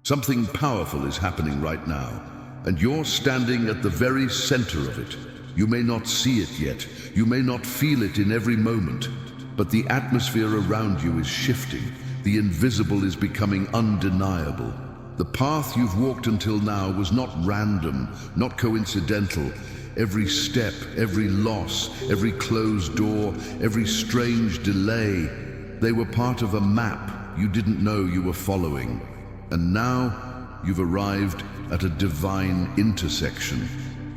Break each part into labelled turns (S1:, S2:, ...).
S1: Something powerful is happening right now, and you're standing at the very center of it. You may not see it yet, you may not feel it in every moment, but the atmosphere around you is shifting. The invisible is becoming undeniable. The path you've walked until now was not random, not coincidental. Every step, every loss, every closed door, every strange delay, they were part of a map you didn't know you were following. And now you've arrived at a divine intersection,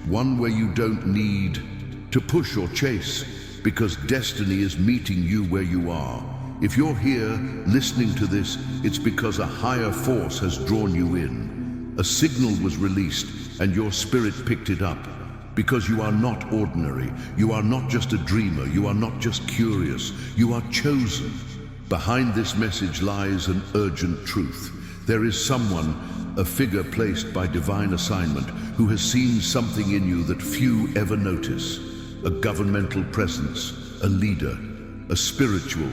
S1: one where you don't need to push or chase, because destiny is meeting you where you are. If you're here listening to this, it's because a higher force has drawn you in. A signal was released and your spirit picked it up. Because you are not ordinary, you are not just a dreamer, you are not just curious, you are chosen. Behind this message lies an urgent truth. There is someone, a figure placed by divine assignment, who has seen something in you that few ever notice. A governmental presence, a leader, a spiritual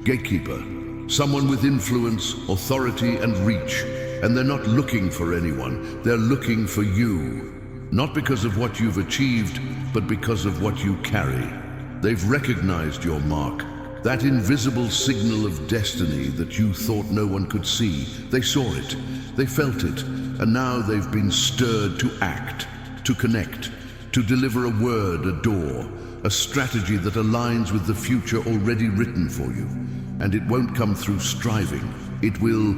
S1: gatekeeper, someone with influence, authority, and reach. And they're not looking for anyone, they're looking for you. Not because of what you've achieved, but because of what you carry. They've recognized your mark, that invisible signal of destiny that you thought no one could see. They saw it, they felt it, and now they've been stirred to act, to connect, to deliver a word, a door, a strategy that aligns with the future already written for you. And it won't come through striving, it will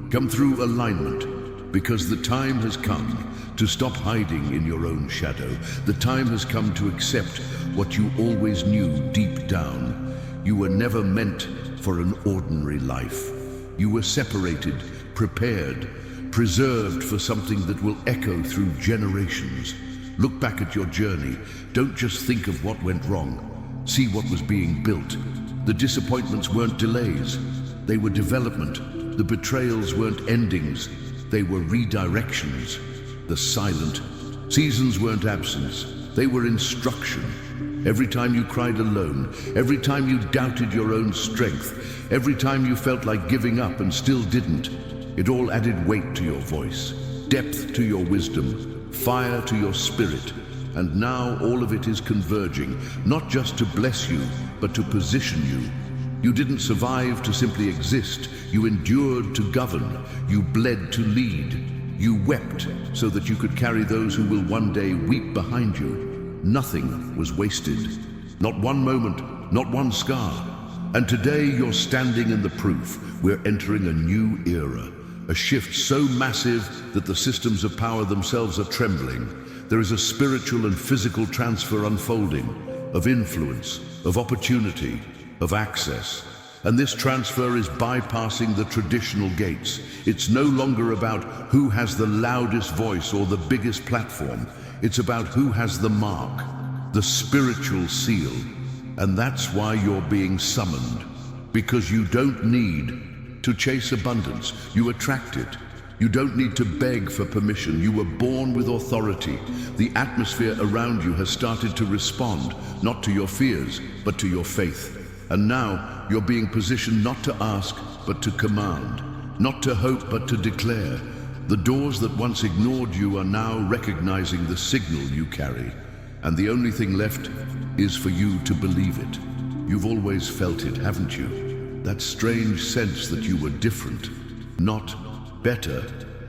S1: come through alignment, because the time has come to stop hiding in your own shadow. The time has come to accept what you always knew deep down. You were never meant for an ordinary life. You were separated, prepared, preserved for something that will echo through generations. Look back at your journey. Don't just think of what went wrong. See what was being built. The disappointments weren't delays. They were development. The betrayals weren't endings. They were redirections. The silent seasons weren't absence. They were instruction. Every time you cried alone, every time you doubted your own strength, every time you felt like giving up and still didn't, it all added weight to your voice, depth to your wisdom, fire to your spirit. And now all of it is converging, not just to bless you, but to position you. You didn't survive to simply exist. You endured to govern. You bled to lead. You wept so that you could carry those who will one day weep behind you. Nothing was wasted. Not one moment, not one scar. And today you're standing in the proof. We're entering a new era. A shift so massive that the systems of power themselves are trembling. There is a spiritual and physical transfer unfolding, of influence, of opportunity, of access. And this transfer is bypassing the traditional gates. It's no longer about who has the loudest voice or the biggest platform. It's about who has the mark, the spiritual seal. And that's why you're being summoned. Because you don't need to chase abundance. You attract it. You don't need to beg for permission. You were born with authority. The atmosphere around you has started to respond, not to your fears, but to your faith. And now you're being positioned not to ask, but to command. Not to hope, but to declare. The doors that once ignored you are now recognizing the signal you carry. And the only thing left is for you to believe it. You've always felt it, haven't you? That strange sense that you were different, not better,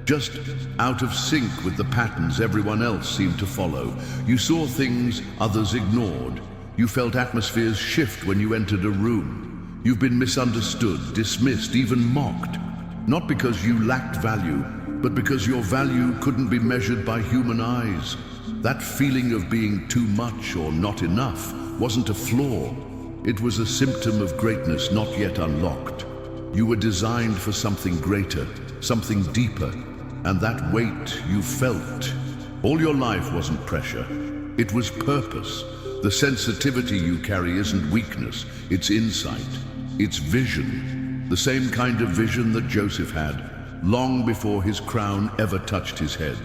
S1: just out of sync with the patterns everyone else seemed to follow. You saw things others ignored. You felt atmospheres shift when you entered a room. You've been misunderstood, dismissed, even mocked. Not because you lacked value, but because your value couldn't be measured by human eyes. That feeling of being too much or not enough wasn't a flaw. It was a symptom of greatness not yet unlocked. You were designed for something greater, something deeper, and that weight you felt. All your life wasn't pressure, it was purpose. The sensitivity you carry isn't weakness, it's insight, it's vision. The same kind of vision that Joseph had, long before his crown ever touched his head.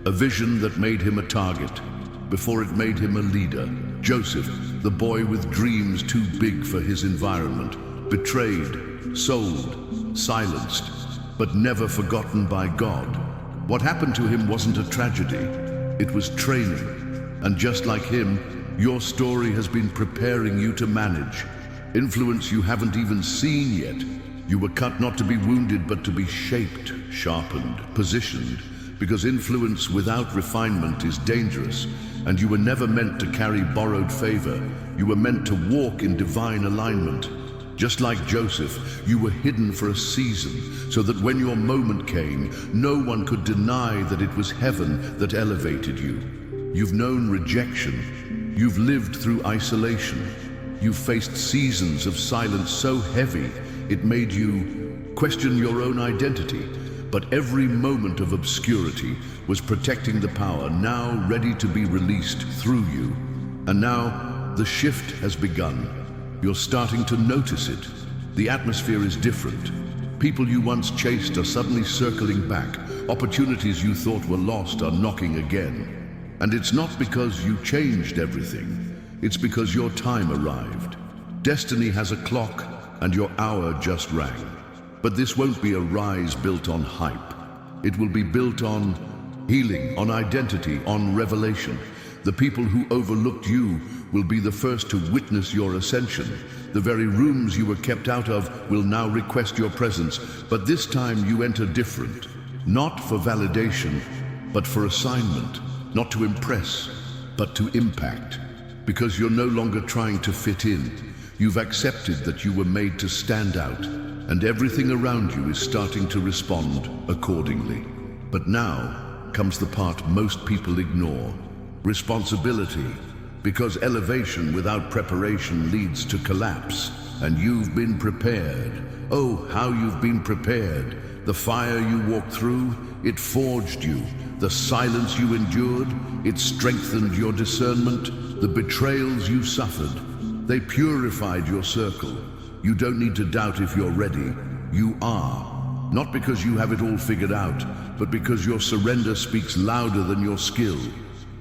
S1: A vision that made him a target, before it made him a leader. Joseph, the boy with dreams too big for his environment, betrayed, sold, silenced. but never forgotten by God. What happened to him wasn't a tragedy, it was training. And just like him, your story has been preparing you to manage influence you haven't even seen yet. You were cut not to be wounded, but to be shaped, sharpened, positioned, because influence without refinement is dangerous, and you were never meant to carry borrowed favor. You were meant to walk in divine alignment. Just like Joseph, you were hidden for a season, so that when your moment came, no one could deny that it was heaven that elevated you. You've known rejection. You've lived through isolation. You've faced seasons of silence so heavy it made you question your own identity. But every moment of obscurity was protecting the power now ready to be released through you. And now the shift has begun. You're starting to notice it. The atmosphere is different. People you once chased are suddenly circling back. Opportunities you thought were lost are knocking again. And it's not because you changed everything. It's because your time arrived. Destiny has a clock, and your hour just rang. But this won't be a rise built on hype. It will be built on healing, on identity, on revelation. The people who overlooked you will be the first to witness your ascension. The very rooms you were kept out of will now request your presence. But this time you enter different. Not for validation, but for assignment. Not to impress, but to impact. Because you're no longer trying to fit in. You've accepted that you were made to stand out, and everything around you is starting to respond accordingly. But now comes the part most people ignore. Responsibility. Because elevation without preparation leads to collapse, and you've been prepared. Oh, how you've been prepared. The fire you walked through, it forged you. The silence you endured, it strengthened your discernment. The betrayals you suffered, they purified your circle. You don't need to doubt if you're ready. You are. Not because you have it all figured out, but because your surrender speaks louder than your skill.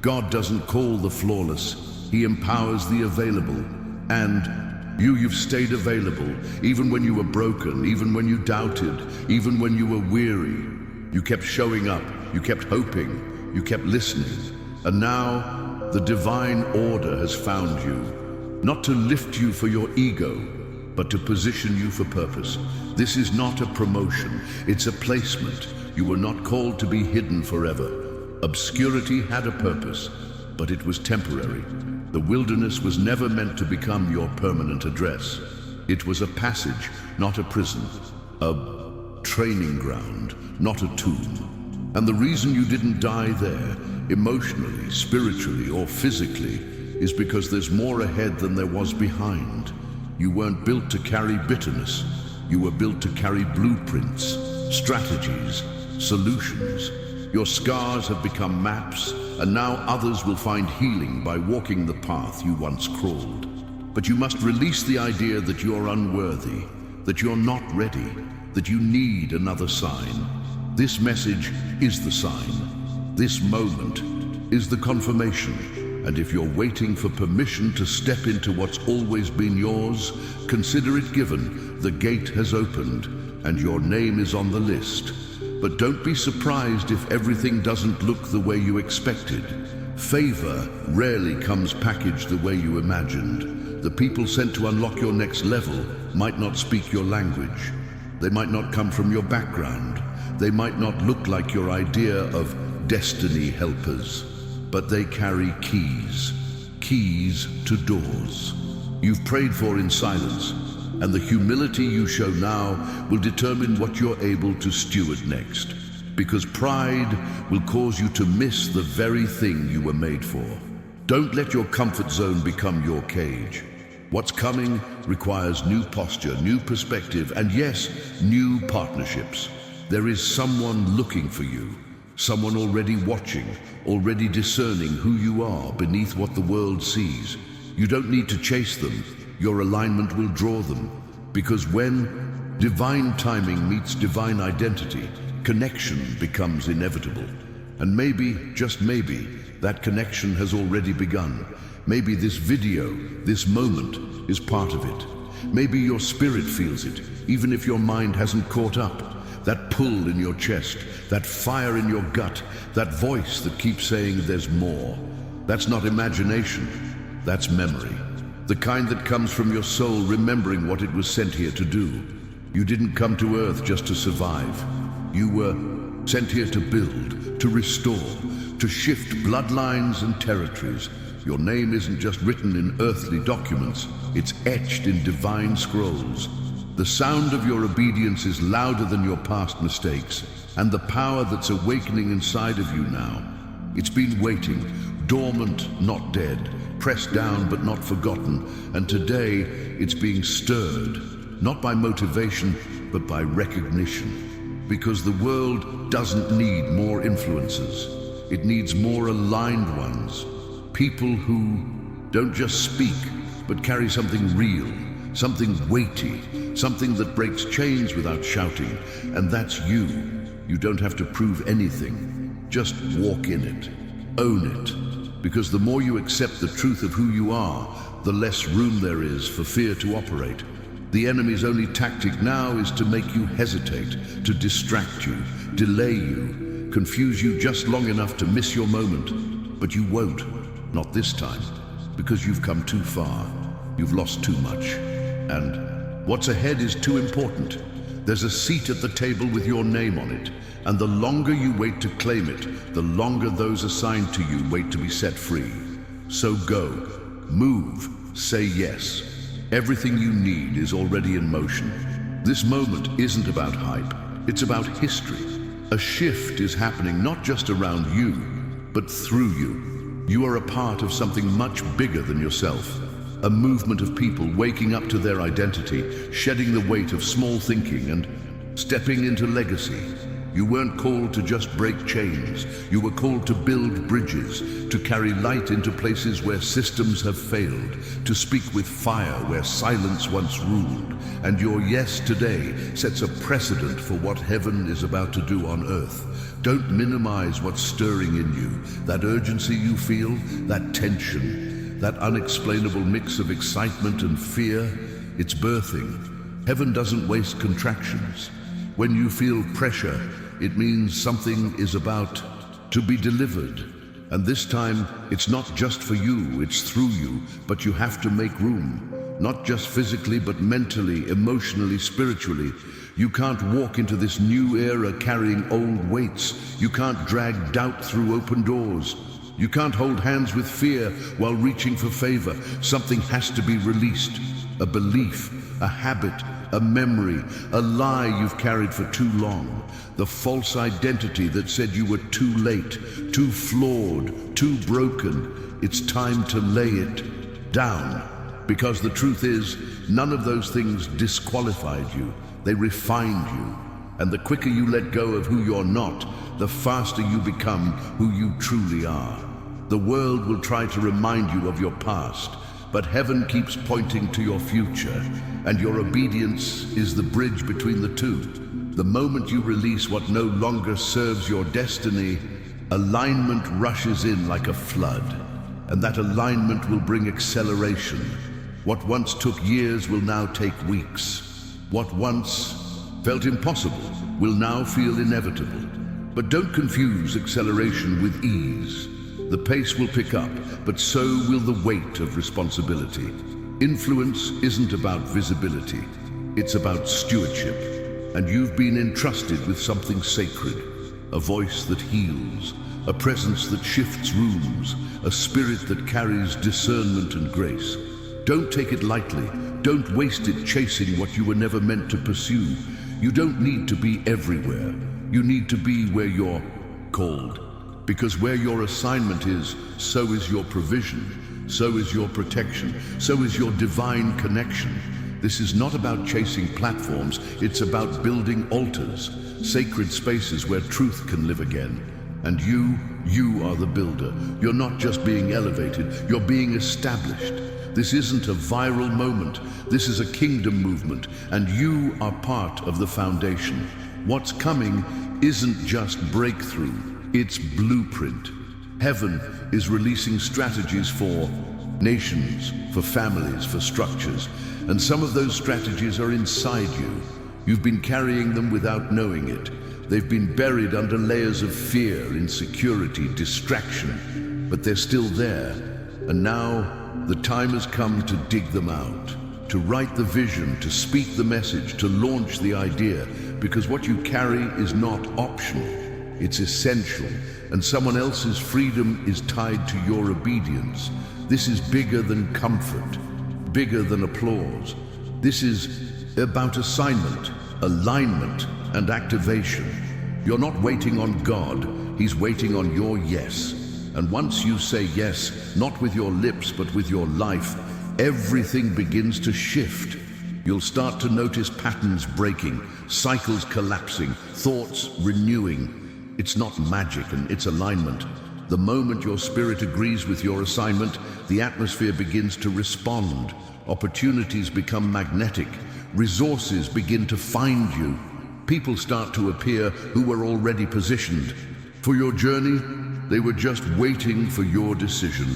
S1: God doesn't call the flawless. He empowers the available. And you've stayed available, even when you were broken, even when you doubted, even when you were weary. You kept showing up, you kept hoping, you kept listening. And now, the divine order has found you, not to lift you for your ego, but to position you for purpose. This is not a promotion, it's a placement. You were not called to be hidden forever. Obscurity had a purpose, but it was temporary. The wilderness was never meant to become your permanent address. It was a passage, not a prison, a training ground, not a tomb. And the reason you didn't die there, emotionally, spiritually, or physically, is because there's more ahead than there was behind. You weren't built to carry bitterness. You were built to carry blueprints, strategies, solutions. Your scars have become maps, and now others will find healing by walking the path you once crawled. But you must release the idea that you're unworthy, that you're not ready, that you need another sign. This message is the sign. This moment is the confirmation. And if you're waiting for permission to step into what's always been yours, consider it given. The gate has opened, and your name is on the list. But don't be surprised if everything doesn't look the way you expected. Favor rarely comes packaged the way you imagined. The people sent to unlock your next level might not speak your language. They might not come from your background. They might not look like your idea of destiny helpers. But they carry keys to doors you've prayed for in silence, and the humility you show now will determine what you're able to steward next, because pride will cause you to miss the very thing you were made for. Don't let your comfort zone become your cage. What's coming requires new posture, new perspective, and yes, new partnerships. There is someone looking for you. Someone already watching, already discerning who you are beneath what the world sees. You don't need to chase them. Your alignment will draw them. Because when divine timing meets divine identity, connection becomes inevitable. And maybe, just maybe, that connection has already begun. Maybe this video, this moment, is part of it. Maybe your spirit feels it, even if your mind hasn't caught up. That pull in your chest, that fire in your gut, that voice that keeps saying there's more. That's not imagination, that's memory. The kind that comes from your soul remembering what it was sent here to do. You didn't come to Earth just to survive. You were sent here to build, to restore, to shift bloodlines and territories. Your name isn't just written in earthly documents, it's etched in divine scrolls. The sound of your obedience is louder than your past mistakes, and the power that's awakening inside of you now. It's been waiting, dormant, not dead, pressed down but not forgotten, and today it's being stirred, not by motivation, but by recognition. Because the world doesn't need more influencers. It needs more aligned ones. People who don't just speak, but carry something real, something weighty, something that breaks chains without shouting. And that's you. You don't have to prove anything. Just walk in it. Own it. Because the more you accept the truth of who you are, the less room there is for fear to operate. The enemy's only tactic now is to make you hesitate, to distract you, delay you, confuse you just long enough to miss your moment. But you won't, not this time, because you've come too far. You've lost too much. And what's ahead is too important. There's a seat at the table with your name on it, and the longer you wait to claim it, the longer those assigned to you wait to be set free. So go, move, say yes. Everything you need is already in motion. This moment isn't about hype, it's about history. A shift is happening not just around you, but through you. You are a part of something much bigger than yourself. A movement of people waking up to their identity, shedding the weight of small thinking and stepping into legacy. You weren't called to just break chains. You were called to build bridges, to carry light into places where systems have failed, to speak with fire where silence once ruled. And your yes today sets a precedent for what heaven is about to do on earth. Don't minimize what's stirring in you, that urgency you feel, that tension, that unexplainable mix of excitement and fear. It's birthing. Heaven doesn't waste contractions. When you feel pressure, it means something is about to be delivered. And this time, it's not just for you, it's through you, but you have to make room. Not just physically, but mentally, emotionally, spiritually. You can't walk into this new era carrying old weights. You can't drag doubt through open doors. You can't hold hands with fear while reaching for favor. Something has to be released. A belief, a habit, a memory, a lie you've carried for too long. The false identity that said you were too late, too flawed, too broken. It's time to lay it down. Because the truth is, none of those things disqualified you. They refined you. And the quicker you let go of who you're not, the faster you become who you truly are. The world will try to remind you of your past, but heaven keeps pointing to your future, and your obedience is the bridge between the two. The moment you release what no longer serves your destiny, alignment rushes in like a flood, and that alignment will bring acceleration. What once took years will now take weeks. What once felt impossible will now feel inevitable. But don't confuse acceleration with ease. The pace will pick up, but so will the weight of responsibility. Influence isn't about visibility, it's about stewardship. And you've been entrusted with something sacred, a voice that heals, a presence that shifts rooms, a spirit that carries discernment and grace. Don't take it lightly. Don't waste it chasing what you were never meant to pursue. You don't need to be everywhere. You need to be where you're called. Because where your assignment is, so is your provision, so is your protection, so is your divine connection. This is not about chasing platforms, it's about building altars, sacred spaces where truth can live again. And you are the builder. You're not just being elevated, you're being established. This isn't a viral moment, this is a kingdom movement, and you are part of the foundation. What's coming isn't just breakthrough, it's blueprint. Heaven is releasing strategies for nations, for families, for structures, and some of those strategies are inside you. You've been carrying them without knowing it. They've been buried under layers of fear, insecurity, distraction, but they're still there. And now the time has come to dig them out, to write the vision, to speak the message, to launch the idea, because what you carry is not optional, it's essential, and someone else's freedom is tied to your obedience. This is bigger than comfort, bigger than applause. This is about assignment, alignment, and activation. You're not waiting on God, He's waiting on your yes. And once you say yes, not with your lips but with your life, everything begins to shift. You'll start to notice patterns breaking, cycles collapsing, thoughts renewing. It's not magic, and it's alignment. The moment your spirit agrees with your assignment, the atmosphere begins to respond. Opportunities become magnetic. Resources begin to find you. People start to appear who were already positioned. For your journey, they were just waiting for your decision.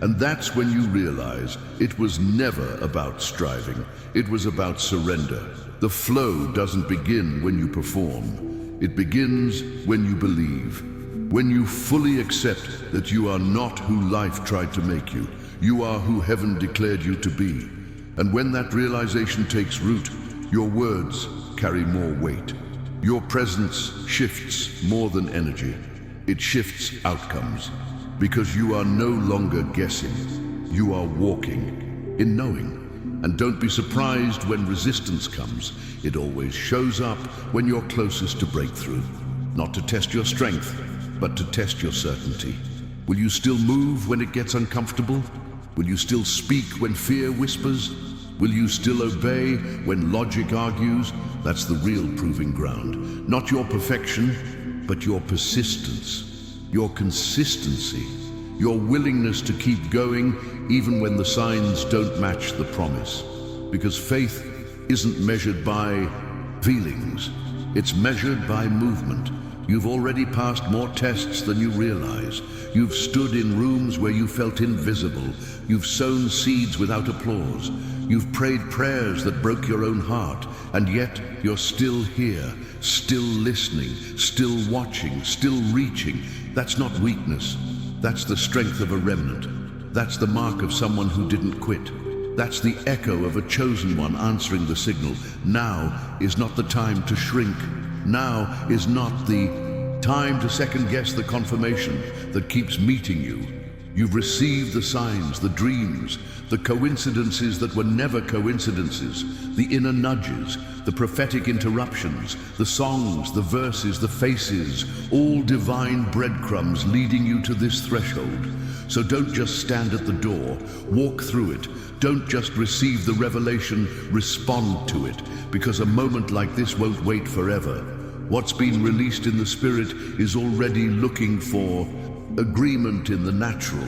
S1: And that's when you realize it was never about striving. It was about surrender. The flow doesn't begin when you perform. It begins when you believe. When you fully accept that you are not who life tried to make you. You are who heaven declared you to be. And when that realization takes root, your words carry more weight. Your presence shifts more than energy. It shifts outcomes. Because you are no longer guessing. You are walking in knowing. And don't be surprised when resistance comes. It always shows up when you're closest to breakthrough. Not to test your strength, but to test your certainty. Will you still move when it gets uncomfortable? Will you still speak when fear whispers? Will you still obey when logic argues? That's the real proving ground. Not your perfection, but your persistence, your consistency, your willingness to keep going even when the signs don't match the promise. Because faith isn't measured by feelings, it's measured by movement. You've already passed more tests than you realize. You've stood in rooms where you felt invisible. You've sown seeds without applause. You've prayed prayers that broke your own heart, and yet you're still here, still listening, still watching, still reaching. That's not weakness. That's the strength of a remnant. That's the mark of someone who didn't quit. That's the echo of a chosen one answering the signal. Now is not the time to shrink. Now is not the time to second-guess the confirmation that keeps meeting you. You've received the signs, the dreams, the coincidences that were never coincidences, the inner nudges, the prophetic interruptions, the songs, the verses, the faces, all divine breadcrumbs leading you to this threshold. So don't just stand at the door, walk through it. Don't just receive the revelation, respond to it, because a moment like this won't wait forever. What's been released in the spirit is already looking for agreement in the natural.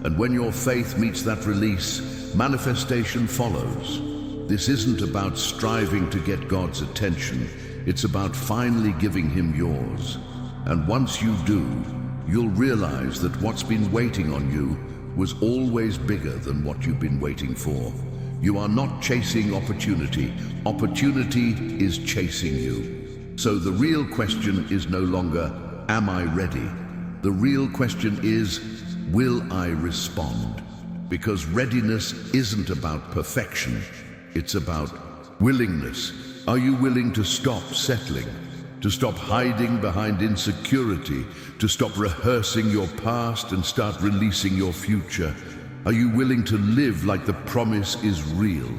S1: And when your faith meets that release, manifestation follows. This isn't about striving to get God's attention. It's about finally giving Him yours. And once you do, you'll realize that what's been waiting on you was always bigger than what you've been waiting for. You are not chasing opportunity. Opportunity is chasing you. So the real question is no longer, am I ready? The real question is, will I respond? Because readiness isn't about perfection, it's about willingness. Are you willing to stop settling? To stop hiding behind insecurity? To stop rehearsing your past and start releasing your future? Are you willing to live like the promise is real?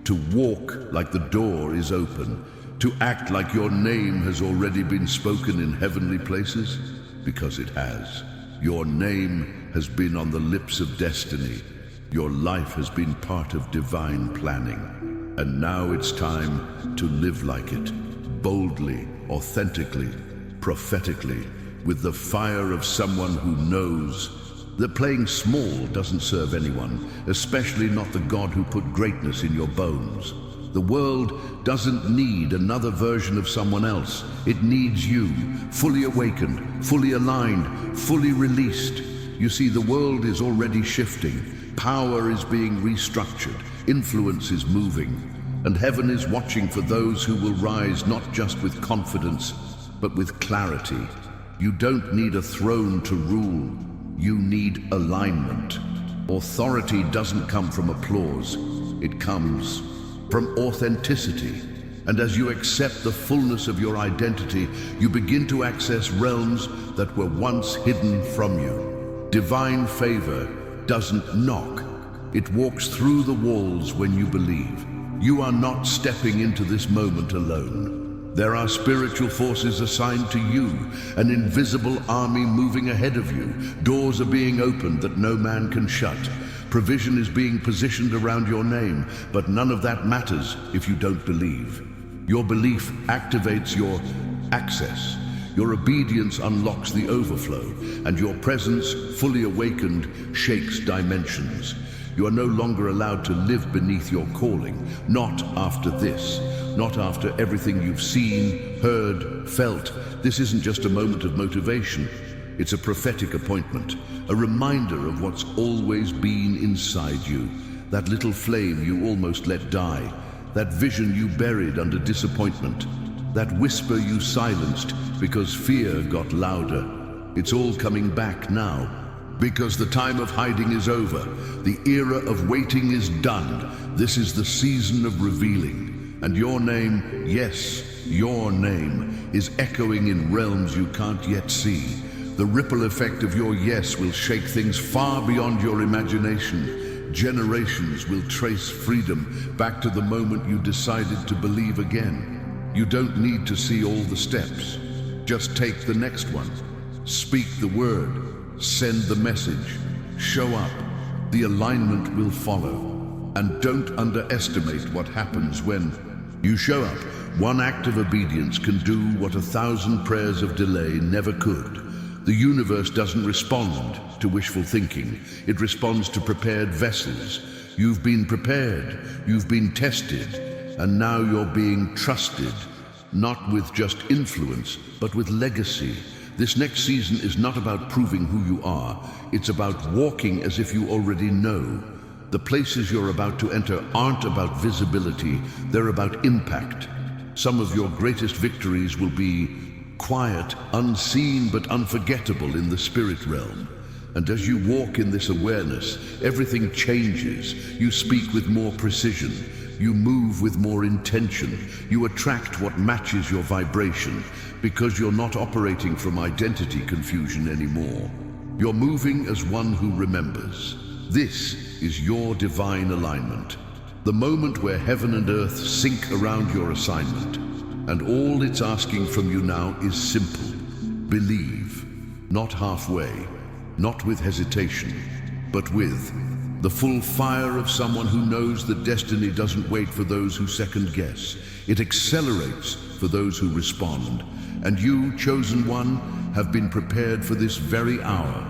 S1: To walk like the door is open? To act like your name has already been spoken in heavenly places? Because it has. Your name has been on the lips of destiny. Your life has been part of divine planning. And now it's time to live like it, boldly, authentically, prophetically, with the fire of someone who knows that playing small doesn't serve anyone, especially not the God who put greatness in your bones. The world doesn't need another version of someone else. It needs you, fully awakened, fully aligned, fully released. You see, the world is already shifting. Power is being restructured. Influence is moving. And heaven is watching for those who will rise not just with confidence, but with clarity. You don't need a throne to rule. You need alignment. Authority doesn't come from applause. It comes from authenticity. And as you accept the fullness of your identity, you begin to access realms that were once hidden from you. Divine favor doesn't knock. It walks through the walls when you believe. You are not stepping into this moment alone. There are spiritual forces assigned to you, an invisible army moving ahead of you. Doors are being opened that no man can shut. Provision is being positioned around your name, but none of that matters if you don't believe. Your belief activates your access. Your obedience unlocks the overflow, and your presence, fully awakened, shakes dimensions. You are no longer allowed to live beneath your calling, not after this, not after everything you've seen, heard, felt. This isn't just a moment of motivation. It's a prophetic appointment, a reminder of what's always been inside you, that little flame you almost let die, that vision you buried under disappointment, that whisper you silenced because fear got louder. It's all coming back now. Because the time of hiding is over. The era of waiting is done. This is the season of revealing. And your name, yes, your name, is echoing in realms you can't yet see. The ripple effect of your yes will shake things far beyond your imagination. Generations will trace freedom back to the moment you decided to believe again. You don't need to see all the steps. Just take the next one. Speak the word. Send the message. Show up. The alignment will follow. And don't underestimate what happens when you show up. One act of obedience can do what 1,000 prayers of delay never could. The universe doesn't respond to wishful thinking. It responds to prepared vessels. You've been prepared. You've been tested. And now you're being trusted. Not with just influence, but with legacy. This next season is not about proving who you are. It's about walking as if you already know. The places you're about to enter aren't about visibility, they're about impact. Some of your greatest victories will be quiet, unseen, but unforgettable in the spirit realm. And as you walk in this awareness, everything changes. You speak with more precision. You move with more intention. You attract what matches your vibration, because you're not operating from identity confusion anymore. You're moving as one who remembers. This is your divine alignment. The moment where heaven and earth sync around your assignment. And all it's asking from you now is simple. Believe. Not halfway, not with hesitation, but with the full fire of someone who knows that destiny doesn't wait for those who second guess. It accelerates for those who respond. And you, chosen one, have been prepared for this very hour.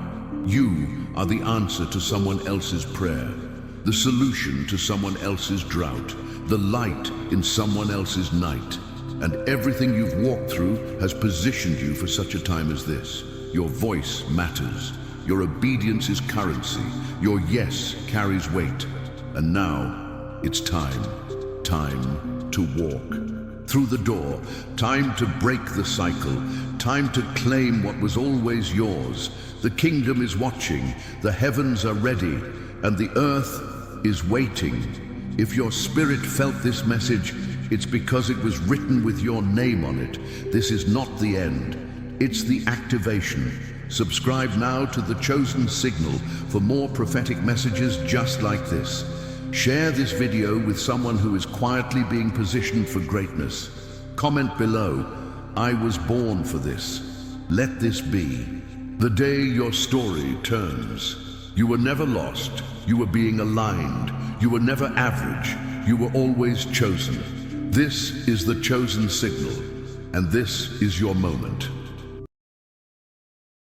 S1: You are the answer to someone else's prayer, the solution to someone else's drought, the light in someone else's night. And everything you've walked through has positioned you for such a time as this. Your voice matters. Your obedience is currency. Your yes carries weight. And now, it's time to walk through the door, time to break the cycle, time to claim what was always yours. The kingdom is watching, the heavens are ready, and the earth is waiting. If your spirit felt this message, it's because it was written with your name on it. This is not the end, it's the activation. Subscribe now to The Chosen Signal for more prophetic messages just like this. Share this video with someone who is quietly being positioned for greatness. Comment below, I was born for this. Let this be the day your story turns. You were never lost. You were being aligned. You were never average. You were always chosen. This is The Chosen Signal, and this is your moment.